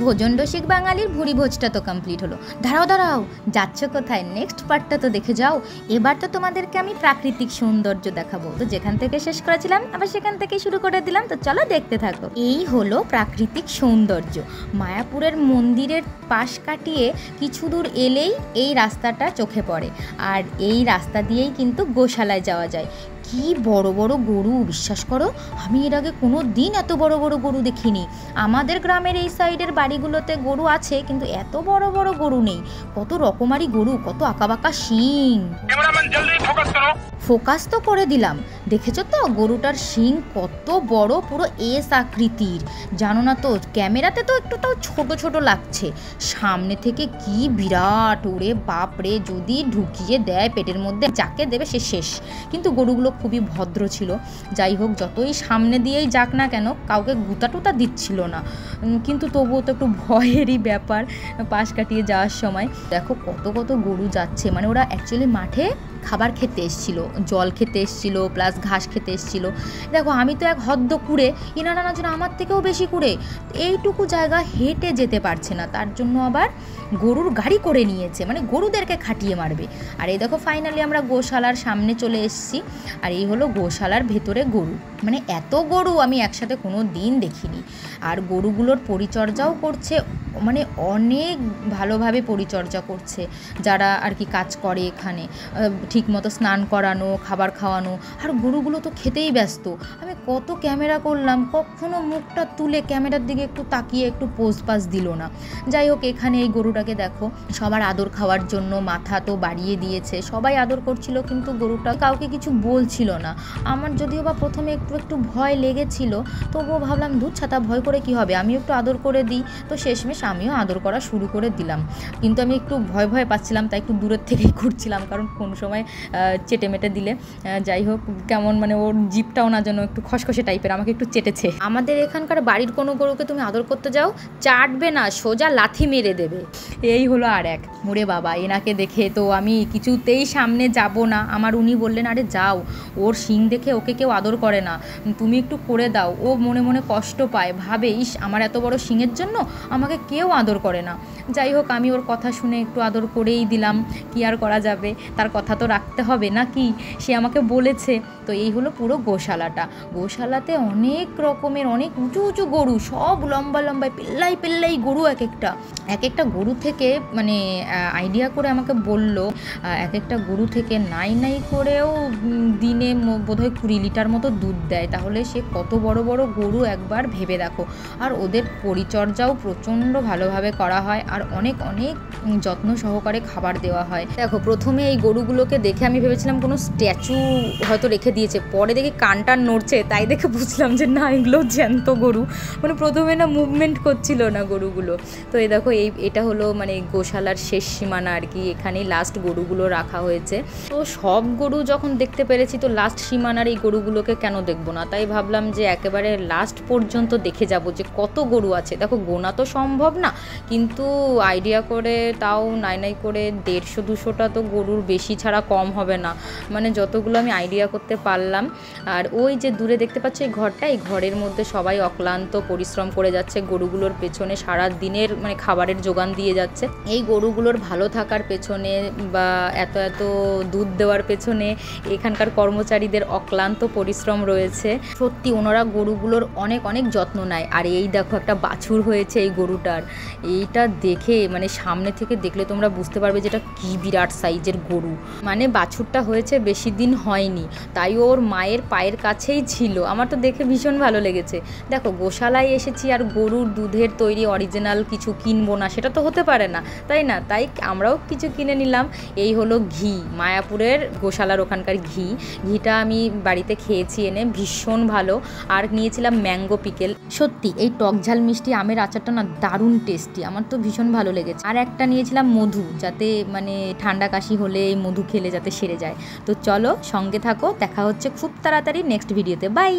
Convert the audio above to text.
ভোজন রসিক বাঙালির ভুরি ভোজটা তো কমপ্লিট হলো। দাঁড়াও দাঁড়াও, যাচ্ছ কোথায়? নেক্সট পার্টটা তো দেখে যাও। এবার তো তোমাদেরকে আমি প্রাকৃতিক সৌন্দর্য দেখাবো। তো যেখান থেকে শেষ করেছিলাম আবার সেখান থেকে শুরু করে দিলাম। তো চলো দেখতে থাকো। এই হলো প্রাকৃতিক সৌন্দর্য। মায়াপুরের মন্দিরের পাশ কাটিয়ে কিছু দূর এলেই এই রাস্তাটা চোখে পড়ে, আর এই রাস্তা দিয়েই কিন্তু গোশালায় যাওয়া যায়। কি বড় বড় গরু, বিশ্বাস করো আমি এর আগে কোনো দিন এত বড় বড় গরু দেখিনি। আমাদের গ্রামের এই সাইডের বাড়িগুলোতে গরু আছে, কিন্তু এত বড় বড় গরু নেই। কত রকমারি গরু, কত আঁকাবাঁকা শিং। ফোকাস তো করে দিলাম, দেখেছো তো গরুটার শিং কত বড়, পুরো এস আকৃতির। জানো না তো, ক্যামেরাতে তো একটু তাও ছোট ছোট লাগছে, সামনে থেকে কি বিরাট। ওরে বাপরে, যদি ঢুকিয়ে দেয় পেটের মধ্যে, যাকে দেবে সে শেষ। কিন্তু গরুগুলো খুবই ভদ্র ছিল। যাই হোক, যতই সামনে দিয়েই যাক না কেন, কাউকে গুতা টুতা দিচ্ছিল না। কিন্তু তবুও তো একটু ভয়েরই ব্যাপার পাশ কাটিয়ে যাওয়ার সময়। দেখো কত কত গরু যাচ্ছে, মানে ওরা অ্যাকচুয়ালি মাঠে খাবার খেতে এসেছিলো, জল খেতে এসেছিলো, প্লাস ঘাস খেতে এসেছিলো। দেখো আমি তো এক হদ্দ কুড়ে, এনারা না যেন আমার থেকেও বেশি কুড়ে, এইটুকু জায়গা হেঁটে যেতে পারছে না, তার জন্য আবার গরুর গাড়ি করে নিয়েছে, মানে গরুদেরকে খাটিয়ে মারবে। আর এই দেখো ফাইনালি আমরা গোশালার সামনে চলে এসেছি। আর এই হলো গোশালার ভেতরে গরু, মানে এত গরু আমি একসাথে কোনো দিন দেখিনি। আর গরুগুলোর পরিচর্যাও করছে, মানে অনেক ভালোভাবে পরিচর্যা করছে যারা আর কি কাজ করে এখানে। ঠিকমতো স্নান করানো, খাবার খাওয়ানো, আর গরুগুলো তো খেতেই ব্যস্ত। আমি কত ক্যামেরা করলাম, কখনো মুখটা তুলে ক্যামেরার দিকে একটু তাকিয়ে একটু পোজ পাস দিল না। যাই হোক, এখানে এই গরুটাকে দেখো, সবার আদর খাওয়ার জন্য মাথা তো বাড়িয়ে দিয়েছে, সবাই আদর করছিল, কিন্তু গরুটা কাউকে কিছু বলছিল না। আমার যদিও বা প্রথমে একটু ভয় লেগেছিল, তবুও ভাবলাম ধুর ছাতা, ভয় করে কি হবে, আমিও একটু আদর করে দিই। তো শেষমেশ আমিও আদর করা শুরু করে দিলাম, কিন্তু আমি একটু ভয় ভয় পাচ্ছিলাম, তাই একটু দূরের থেকেই করছিলাম, কারণ কোন সময় চেটে মেটে দিলে। যাই হোক, কেমন মানে ওর জিপটাও না যেন একটু খসখসে টাইপের, আমাকে একটু চেটেছে। আমাদের এখানকার বাড়ির কোনো গরুকে তুমি আদর করতে যাও, চাটবে না, সোজা লাথি মেরে দেবে। এই হলো আর এক। ওরে বাবা, এনাকে দেখে তো আমি কিছুতেই সামনে যাব না। আমার উনি বললেন, আরে যাও, ওর শিং দেখে ওকে কেউ আদর করে না, তুমি একটু করে দাও। ও মনে মনে কষ্ট পায়, ভাবে ইস আমার এত বড় শিংয়ের জন্য আমাকে কেউ আদর করে না। যাই হোক, আমি ওর কথা শুনে একটু আদর করেই দিলাম, কি আর করা যাবে, তার কথা তো রাখতে হবে নাকি, সে আমাকে বলেছে। তো এই হলো পুরো গোশালাটা। গোশালাতে অনেক রকমের, অনেক উঁচু উঁচু গরু, সব লম্বা লম্বায় পেল্লাই পেল্লাই গরু। এক একটা গরু থেকে মানে আইডিয়া করে আমাকে বলল, এক একটা গরু থেকে নাই করেও দিনে বোধহয় 20 লিটার মতো দুধ দেয়। তাহলে সে কত বড় বড় গরু একবার ভেবে দেখো। আর ওদের পরিচর্যাও প্রচণ্ড ভালোভাবে করা হয়, আর অনেক অনেক যত্ন সহকারে খাবার দেওয়া হয়। দেখো প্রথমে এই গরুগুলোকে দেখে আমি ভেবেছিলাম কোনো স্ট্যাচু হয়তো রেখে দিয়েছে, পরে দেখি কানটা নড়ছে, তাই দেখে বুঝলাম যে না, এগুলো জ্যান্ত গরু। মানে প্রথমে না মুভমেন্ট করছিল না গরুগুলো। তো এই দেখো, এটা হলো মানে গোশালার শেষ সীমানা আর কি, এখানেই লাস্ট গরুগুলো রাখা হয়েছে। তো সব গরু যখন দেখতে পেরেছি, তো লাস্ট সীমানার এই গরুগুলোকে কেন দেখবো না, তাই ভাবলাম যে একেবারে লাস্ট পর্যন্ত দেখে যাব যে কত গরু আছে। দেখো গোনা তো সম্ভব না, কিন্তু আইডিয়া করে তাও নাই করে 150-200টা তো গরুর বেশি ছাড়া কম হবে না, মানে যতগুলো আমি আইডিয়া করতে পারলাম। আর ওই যে দূরে দেখতে পাচ্ছ এই ঘরটা, এই ঘরের মধ্যে সবাই অক্লান্ত পরিশ্রম করে যাচ্ছে, গরুগুলোর পেছনে সারা দিনের মানে খাবারের যোগান দিয়ে যাচ্ছে। এই গরুগুলোর ভালো থাকার পেছনে বা এত এত দুধ দেওয়ার পেছনে এখানকার কর্মচারীদের অক্লান্ত পরিশ্রম রয়েছে। সত্যি ওনারা গরুগুলোর অনেক অনেক যত্ন নেয়। আর এই দেখো একটা বাছুর হয়েছে এই গরুটার, এইটা দেখে মানে সামনে থেকে দেখলে তোমরা বুঝতে পারবে যেটা কি বিরাট সাইজের গরু। মানে বাছুরটা হয়েছে বেশি দিন হয়নি, তাই ওর মায়ের পায়ের কাছেই ছিল। আমার তো দেখে ভীষণ ভালো লেগেছে। দেখো গোশালায় এসেছি আর গরুর দুধের তৈরি অরিজিনাল কিছু কিনবো না, সেটা তো হতে পারে না, তাই না? তাই আমরাও কিছু কিনে নিলাম। এই হলো ঘি, মায়াপুরের গোশালার ওখানকার ঘিটা আমি বাড়িতে খেয়েছি এনে, ভীষণ ভালো। আর নিয়েছিলাম ম্যাঙ্গো পিকেল। সত্যি এই টক ঝাল মিষ্টি আমের আচারটা না দারুণ টেস্টি, আমার তো ভীষণ ভালো লেগেছে। আর একটা নিয়েছিলাম মধু, যাতে মানে ঠান্ডা কাশি হলে এই মধু খেলে যাতে সেরে যায়। তো চলো সঙ্গে থাকো, দেখা হচ্ছে খুব তাড়াতাড়ি নেক্সট ভিডিওতে। বাই।